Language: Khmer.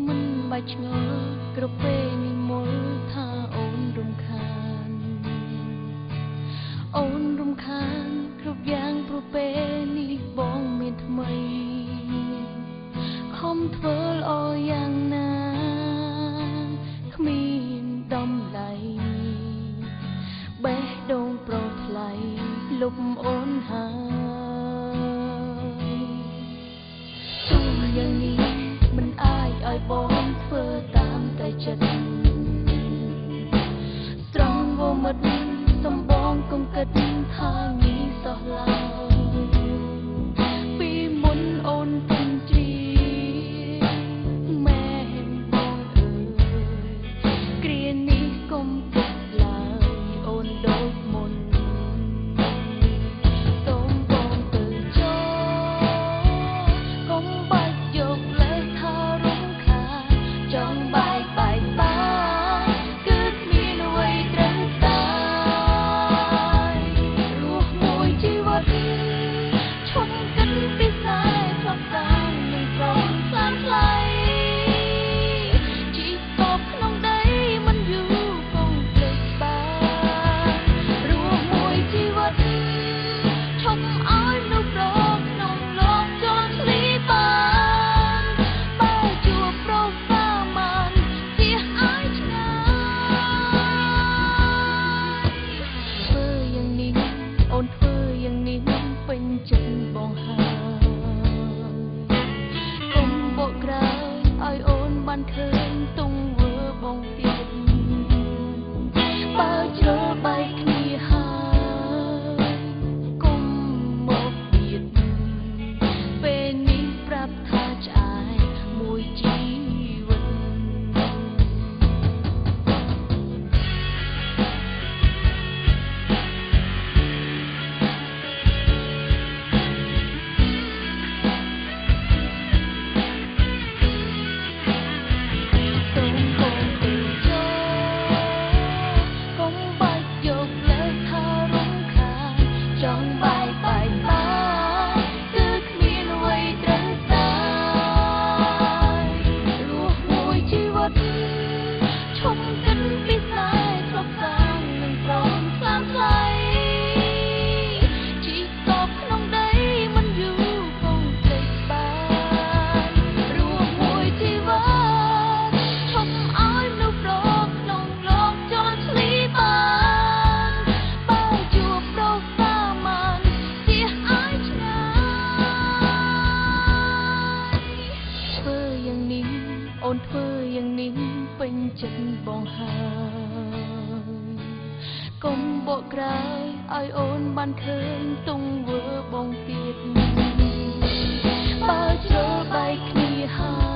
មិនបាច់ឆ្ងល់គ្រប់ពេលនិមលថាអូនរំខានអូនរំខានគ្រប់យ៉ាងព្រោះពេលនេះបងមានថ្មីខំធ្វើល្អយ៉ាងណាគ្មានដំឡៃបេះដូងប្រថ្លៃលុបអូនហើយទោះយ៉ាងនេះមិនអាចឲ្យបងធ្វើតាមតែចិត្តត្រង់វមិត្តសំបងកុំគិតថាងាយសោះឡើយពីមុនអូនពេញជ្រាមែនបងអើយគ្រានេះកុំគិតឡើយអូនដូចមុនសូមបងទៅចោកុំបាច់យកលេសថារំខានចង់បែកបាក់គឺគ្មានអ្វីត្រូវតែរស់មួយជីវិតឈប់គិតពីខ្សែផ្លត់តាំងនឹងព្រមស្លាប់ថ្លៃជីកបក្នុងដីមិនយូរគង់ភ្លេចបានរស់មួយជីវិតឈប់ឲ្យមនុស្សរកក្នុងលោកចោលឆ្លីបានបើជួបប្រុសសាមញ្ញជៀសឲ្យឆ្ងាយធ្វើយ៉ាងនេះអូនធ្វើយ៉ាងនេះពេញចិត្តបងហើយកុំបកក្រោយឲ្យអូនបានឃើញទង្វើបងទៀតបើជ្រើបែកគ្នាហើយកុំមកទៀតពេលនេះប្រាប់ថាឆ្អែតមួយជីវិតសូមបងទៅចោកុំបាច់យកលេសថារំខានចង់បែកបាក់គឺគ្មានអ្វីត្រូវតែរស់មួយជីវិតឈប់គិតពីខ្សែធ្លាប់សាងនឹងព្រមស្លាប់ថ្លៃជីកបក្នុងដីមិនយូរគង់ភ្លេចបានរស់មួយជីវិតឈប់ឲ្យមនុស្សរកក្នុងលោកចោលឆ្លីបានបើជួបប្រុសសាមញ្ញជៀសឲ្យឆ្ងាយធ្វើយ៉ាងនេះអូនធ្វើយ៉ាងនេះពេញចិត្តបងហើយកុំបកក្រោយឲ្យអូនបានឃើញទង្វើបងទៀតបើជ្រើបែកគ្នាហើយ